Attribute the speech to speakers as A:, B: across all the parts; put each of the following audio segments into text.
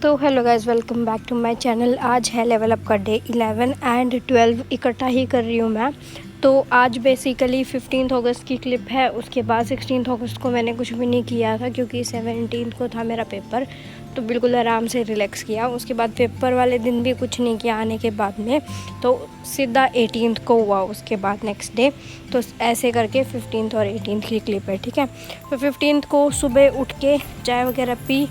A: तो hello guys, welcome back to my channel. आज है लेवल अप का डे 11 एंड 12 इकट्ठा ही कर रही हूँ मैं। तो आज बेसिकली 15 अगस्त की क्लिप है। उसके बाद 16 अगस्त को मैंने कुछ भी नहीं किया था क्योंकि 17 को था मेरा पेपर, तो बिल्कुल आराम से रिलैक्स किया। उसके बाद पेपर वाले दिन भी कुछ नहीं किया आने के बाद में, तो सीधा 18 को हुआ उसके बाद नेक्स्ट डे। तो ऐसे करके 15 और 18 की क्लिप है, ठीक है। तो 15 को सुबह उठ के चाय वगैरह पी,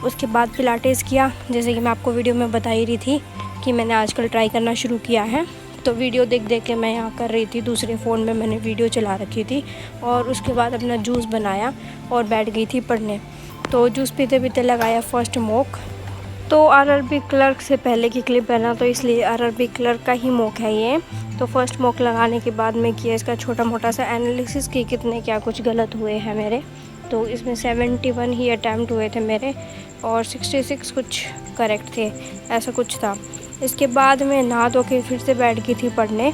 A: उसके बाद पिलाटेस किया, जैसे कि मैं आपको वीडियो में बता ही रही थी कि मैंने आजकल ट्राई करना शुरू किया है। तो वीडियो देख देख के मैं यहाँ कर रही थी, दूसरे फ़ोन में मैंने वीडियो चला रखी थी। और उसके बाद अपना जूस बनाया और बैठ गई थी पढ़ने। तो जूस पीते पीते लगाया फर्स्ट मॉक। तो आरआरबी क्लर्क से पहले की क्लिप है ना, तो इसलिए आरआरबी क्लर्क का ही मॉक है ये। तो फर्स्ट मॉक लगाने के बाद में किया इसका छोटा मोटा सा एनालिसिस कि कितने क्या कुछ गलत हुए हैं मेरे। तो इसमें 71 ही अटैम्प्ट हुए थे मेरे और 66 कुछ करेक्ट थे, ऐसा कुछ था। इसके बाद मैं नहा धो के फिर से बैठ गई थी पढ़ने।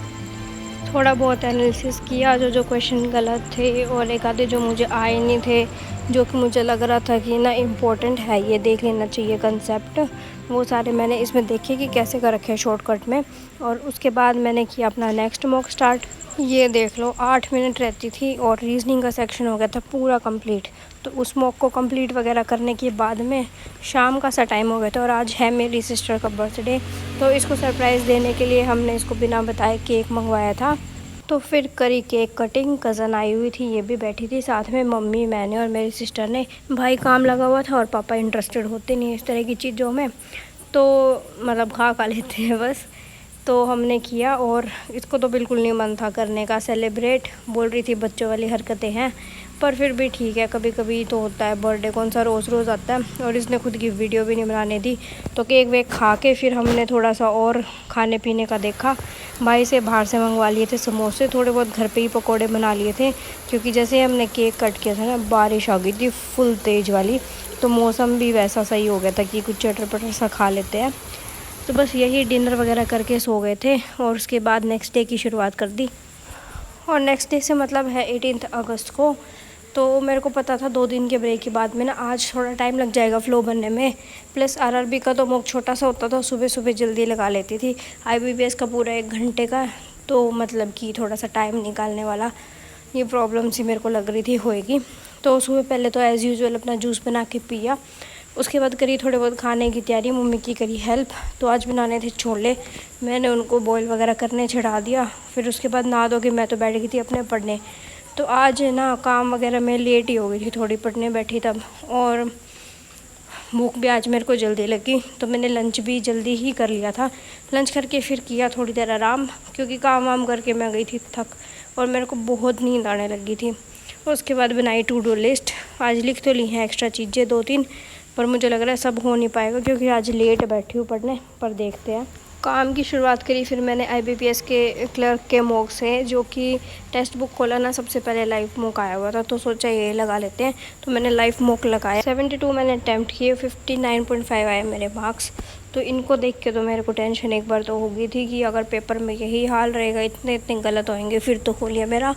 A: थोड़ा बहुत एनालिसिस किया जो जो क्वेश्चन गलत थे और एक आधे जो मुझे आए नहीं थे, जो कि मुझे लग रहा था कि ना इम्पोर्टेंट है, ये देख लेना चाहिए कंसेप्ट, वो सारे मैंने इसमें देखे कि कैसे कर रखे हैं शॉर्टकट में। और उसके बाद मैंने किया अपना नेक्स्ट मॉक स्टार्ट। ये देख लो 8 मिनट रहती थी और रीजनिंग का सेक्शन हो गया था पूरा कंप्लीट। तो उस मॉक को कंप्लीट वगैरह करने के बाद में शाम का सा टाइम हो गया था। और आज है मेरी सिस्टर का बर्थडे, तो इसको सरप्राइज़ देने के लिए हमने इसको बिना बताए केक मंगवाया था। तो फिर करी केक कटिंग। कज़न आई हुई थी, ये भी बैठी थी साथ में, मम्मी, मैंने और मेरी सिस्टर ने। भाई काम लगा हुआ था और पापा इंटरेस्टेड होते नहीं इस तरह की चीज़ों में, तो मतलब खा लेते हैं बस। तो हमने किया और इसको तो बिल्कुल नहीं मन था करने का सेलिब्रेट, बोल रही थी बच्चों वाली हरकतें हैं, पर फिर भी ठीक है, कभी कभी तो होता है, बर्थडे कौन सा रोज़ रोज़ आता है। और इसने खुद की वीडियो भी नहीं बनाने दी। तो केक वेक खा के फिर हमने थोड़ा सा और खाने पीने का देखा। भाई से बाहर से मंगवा लिए थे समोसे, थोड़े बहुत घर पे ही पकोड़े बना लिए थे, क्योंकि जैसे हमने केक कट किया था ना, बारिश आ गई थी फुल तेज़ वाली। तो मौसम भी वैसा सही हो गया था कि कुछ चटर पटर सा खा लेते हैं। तो बस यही डिनर वगैरह करके सो गए थे और उसके बाद नेक्स्ट डे की शुरुआत कर दी। और नेक्स्ट डे से मतलब है 18 अगस्त को। तो मेरे को पता था 2 दिन के ब्रेक के बाद में ना आज थोड़ा टाइम लग जाएगा फ़्लो बनने में। प्लस आरआरबी का तो मॉक छोटा सा होता था, सुबह सुबह जल्दी लगा लेती थी। आईबीपीएस का पूरा 1 घंटे का, तो मतलब कि थोड़ा सा टाइम निकालने वाला ये प्रॉब्लम सी मेरे को लग रही थी होएगी। तो सुबह पहले तो एज़ यूजुअल अपना जूस बना के पिया। उसके बाद करी थोड़े बहुत खाने की तैयारी, मम्मी की करी हेल्प। तो आज बनाने थे छोले, मैंने उनको बॉईल वगैरह करने चढ़ा दिया। फिर उसके बाद नहा धो के मैं तो बैठ गई थी अपने पढ़ने। तो आज ना काम वगैरह में लेट ही हो गई थी थोड़ी, पढ़ने बैठी तब। और भूख भी आज मेरे को जल्दी लगी, तो मैंने लंच भी जल्दी ही कर लिया था। लंच करके फिर किया थोड़ी देर आराम, क्योंकि काम वाम करके मैं गई थी थक और मेरे को बहुत नींद आने लगी थी। उसके बाद बनाई टू डू लिस्ट। आज लिख तो ली हैं एक्स्ट्रा चीज़ें 2-3, पर मुझे लग रहा है सब हो नहीं पाएगा क्योंकि आज लेट बैठी हूँ पढ़ने, पर देखते हैं। काम की शुरुआत करी फिर मैंने आईबीपीएस के क्लर्क के मॉक से, जो कि टेक्स्ट बुक खोला ना, सबसे पहले लाइव मॉक आया हुआ था, तो सोचा ये लगा लेते हैं। तो मैंने लाइव मॉक लगाया। 72 मैंने अटैम्प्ट किए, 59.5 आए मेरे मार्क्स। तो इनको देख के तो मेरे को टेंशन एक बार तो हो गई थी कि अगर पेपर में यही हाल रहेगा, इतने इतने गलत होंगे, फिर तो हो लिया मेरा।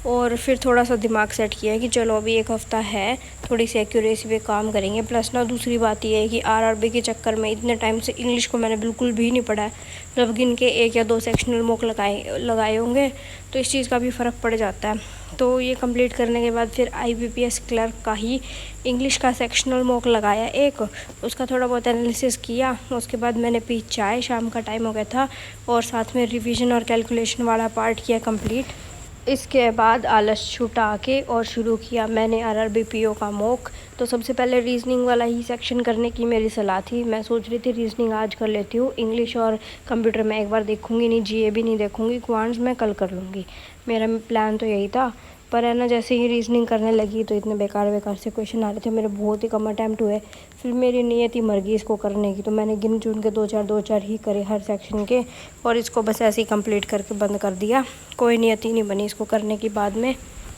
A: और फिर थोड़ा सा दिमाग सेट किया कि चलो अभी 1 हफ़्ता है, थोड़ी सी एक्यूरेसी पे काम करेंगे। प्लस ना दूसरी बात ये है कि आरआरबी के चक्कर में इतने टाइम से इंग्लिश को मैंने बिल्कुल भी नहीं पढ़ा है। जब गिन के 1 या 2 सेक्शनल मॉक लगाए होंगे, तो इस चीज़ का भी फ़र्क पड़ जाता है। तो ये कंप्लीट करने के बाद फिर आईबीपीएस क्लर्क का ही इंग्लिश का सेक्शनल मॉक लगाया एक, उसका थोड़ा बहुत एनालिसिस किया। उसके बाद मैंने पी चाय, शाम का टाइम हो गया था, और साथ में रिवीजन और कैलकुलेशन वाला पार्ट किया कंप्लीट। इसके बाद आलस छुटा के और शुरू किया मैंने आरआरबी पीओ का मॉक। तो सबसे पहले रीजनिंग वाला ही सेक्शन करने की मेरी सलाह थी। मैं सोच रही थी रीजनिंग आज कर लेती हूँ, इंग्लिश और कंप्यूटर में एक बार देखूँगी नहीं, जीए भी नहीं देखूँगी, क्वांट्स मैं कल कर लूँगी। मेरा प्लान तो यही था। पर है ना, जैसे ही रीजनिंग करने लगी तो इतने बेकार बेकार से क्वेश्चन आ रहे थे मेरे, बहुत ही कम अटैम्प्ट हुए। फिर मेरी नीयत ही मर गई इसको करने की, तो मैंने गिन चुन के 2-4 ही करे हर सेक्शन के, और इसको बस ऐसे ही कंप्लीट करके बंद कर दिया। कोई नियत ही नहीं बनी इसको करने की बाद में।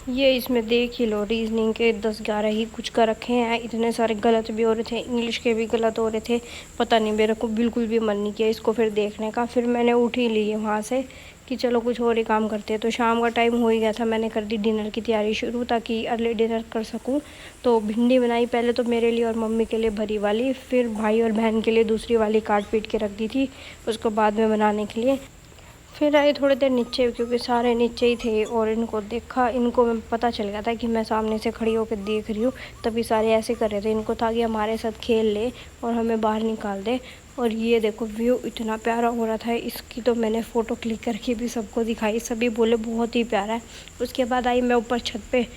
A: ये इसमें देख ही लो, रीजनिंग के 10-11 ही कुछ का रखे हैं। इतने सारे गलत भी हो रहे थे, इंग्लिश के भी गलत हो रहे थे। पता नहीं, मेरे को बिल्कुल भी मन नहीं किया इसको फिर देखने का। फिर मैंने उठ ही ली वहाँ से कि चलो कुछ और ही काम करते हैं। तो शाम का टाइम हो ही गया था, मैंने कर दी डिनर की तैयारी शुरू ताकि अर्ली डिनर कर सकूँ। तो भिंडी बनाई पहले तो मेरे लिए और मम्मी के लिए भरी वाली, फिर भाई और बहन के लिए दूसरी वाली काट पीट के रख दी थी उसको बाद में बनाने के लिए। फिर आए थोड़ी देर नीचे, क्योंकि सारे नीचे ही थे और इनको देखा, इनको पता चल गया था कि मैं सामने से खड़ी होकर देख रही हूँ। तभी सारे ऐसे कर रहे थे, इनको था कि हमारे साथ खेल ले और हमें बाहर निकाल दे। और ये देखो व्यू इतना प्यारा हो रहा था, इसकी तो मैंने फ़ोटो क्लिक करके भी सबको दिखाई, सभी बोले बहुत ही प्यारा है। उसके बाद आई मैं ऊपर छत पे,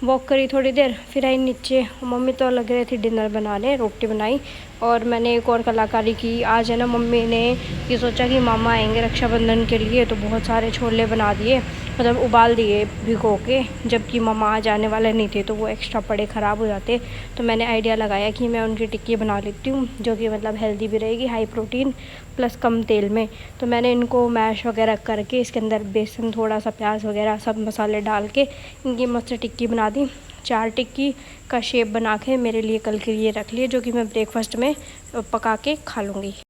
A: वॉक करी थोड़ी देर, फिर आई नीचे। मम्मी तो लग रहे थे डिनर बनाने, रोटी बनाई और मैंने एक और कलाकारी की। आज है ना, मम्मी ने ये सोचा कि मामा आएंगे रक्षाबंधन के लिए, तो बहुत सारे छोले बना दिए, मतलब उबाल दिए भिगो के, जबकि मामा आज आने वाले नहीं थे तो वो एक्स्ट्रा पड़े ख़राब हो जाते। तो मैंने आइडिया लगाया कि मैं उनकी टिक्की बना लेती हूँ, जो कि मतलब हेल्दी भी रहेगी, हाई प्रोटीन प्लस कम तेल में। तो मैंने इनको मैश वगैरह करके इसके अंदर बेसन, थोड़ा सा प्याज वगैरह सब मसाले डाल के इनकी मस्त टिक्की बना दी। 4 टिक्की का शेप बना के मेरे लिए कल के लिए रख लिए, जो कि मैं ब्रेकफास्ट में पका के खा लूँगी।